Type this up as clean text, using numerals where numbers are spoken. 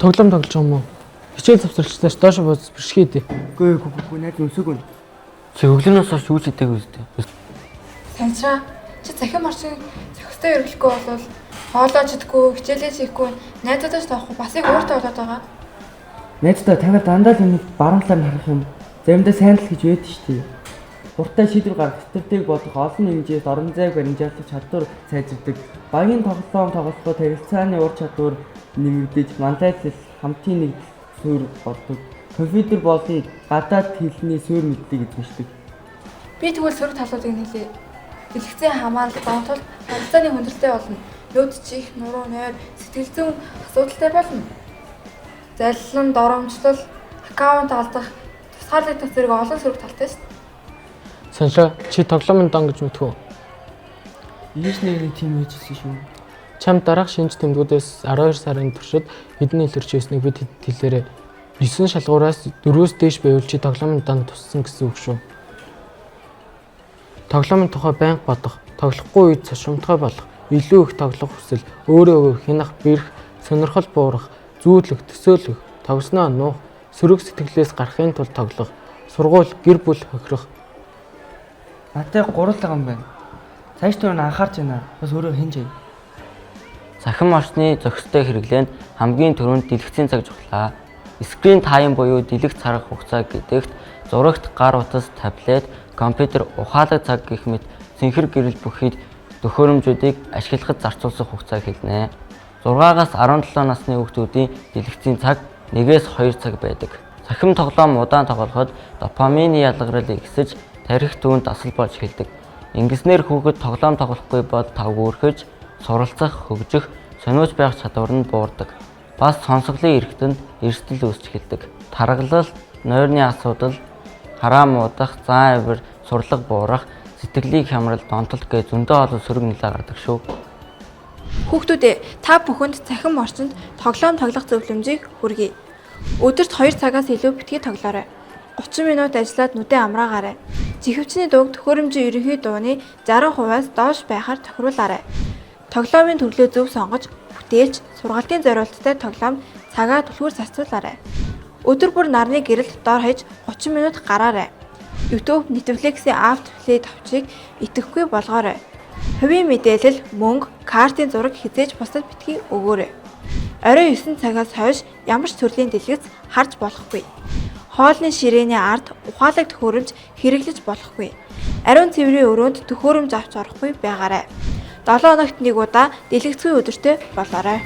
Тоглоом тоглож байгаа юм уу? Хичээл завсарлалтаас доош бууз бэршгээ дээ. Үгүй найз өсөг үн. Чи өглөөнөөс хойш юу ч хийдэггүй үстэй. Санчраа чи захин марчин зохистой өргөлөхгүй болвол хоолоо чидгүй, хичээлээ хийхгүй, найзуудаас тоохгүй бас их ууртай болоод байгаа. Найздаа танаар дандаа л нэг баруун талаар нь харах юм. Заримдаа сайн л гэж байдаг шүү дээ. Хурдтай шийдвэр гаргах, стратеги бодох, олон хэмжээнд орон зайг баримжаалах чадвар сайжирдаг. Багийн тоглоом тоглоход харилцааны ур чадвар нэмэгдэж, манлайлал, хамтын нэг суурь болдог. Компьютер болон гадаад хэлний суурь мэдлэг эзэмшдэг. Би тэгвэл сөрөг талуудыг хэлье. Дэлгэцийн хамаарал донтол харилцааны хүндрэлтэй болно. Нүд чих, нуруу, нойр, сэтгэл зүйн асуудалтай болно. Заллан, доромжлол, аккаунт алдах, тусгаарлагдах зэрэг олон сөрөг талтай шүү. Саншаа чи тоглоомын дан гэж мэдхүү. Ийш нэг тийм хийжсэн шүү. Чам дараах шинж тэмдгүүдээс 12 сарын туршид хэдэн илэрч байсныг бид хэлээрээ 9 шалгуураас 4-өөс дээш байвал чи тоглоомын дан туссан гэсэн үг шүү. Тоглоомын тухай байнга бодох, тоглохгүй үед цошромтгой болох, илүү их тоглох хүсэл, өөрөө хянах, бэрх, сонирхол буурах, зүүдлэх, төсөөлөх, тогсноо нуух, сөрөг сэтгэлээс гарахын тулд тоглох, сургууль, гэр бүл хохирох. Надад 3 л байгаа юм байна. Цааш түрүү анхаарч байна. Бас өөрөө хинж яа. Захин орчны зохистой хэрэглээнд хамгийн түрүүнд дэлгэцийн цаг жуглаа. Screen time буюу дэлгэх цаг хугацаа гэдэгт зурагт гар утас, таблет, компьютер, ухаалаг цаг гэх мэт цэнхэр гэрэл бүхийд төхөөрөмжүүдийг ашиглахад зарцуулсан хугацааг хэлнэ. 6-аас 17 насны хүүхдүүдийн дэлгэцийн цаг 1-ээс 2 цаг байдаг. Захин тоглоом удаан тоглоход допамины ялгарал ихсэж тарих түүнд дасгал болж эхэлдэг. Ингэснээр хүүхэд тоглоом тоглохгүй бол тавгүрхэж, суралцах, хөгжих, сониуч байх чадвар нь буурдаг. Бас сонсголын эрхтэнд эрсдэл үүсч эхэлдэг. Таргалал, нойрны асуудал, хараа муудах, зан авир, сурлаг буурах, сэтгэлийн хямрал, донтолт гэж зөндөө олон сөрөг нөлөө гаргадаг шүү. Хүүхдүүдээ та бүхэнд цахим орчинд тоглоом тоглох зөвлөмжийг хүргэе. Өдөрт 2 цагаас илүү битгий тоглоорой. 30 минут ажиллаад нүдээ амраагаарай. Чихвчний дууг төхөөрөмжийн ерөнхий дууны 60%-аас доош байхаар тохируулаарай. Тоглоомын төрлөө зөв сонгож, бүтээлч, сургалтын зориулттай тоглоом цагаа түлхүүр зарцуулаарай. Өдөр бүр нарны гэрэлд дор хаяж 30 минут гараарай. YouTube, Netflix-ийн автоплей товчийг итгэхгүй болгоорой. Хувийн мэдээлэл, мөнгө, картын зураг хизээж бусдад битгий өгөөрэй. Орой 9 цагаас хойш ямар ч төрлийн дэлгэц харж болохгүй. Хоолны ширээний ард ухаалаг төхөөрөмж хэрэглэж болохгүй. Ариун цэврийн өрөөнд төхөөрөмж авч орохгүй байгаарай. 7 хоногт нэг удаа дэлгэцгүй өдөртөө болоорой.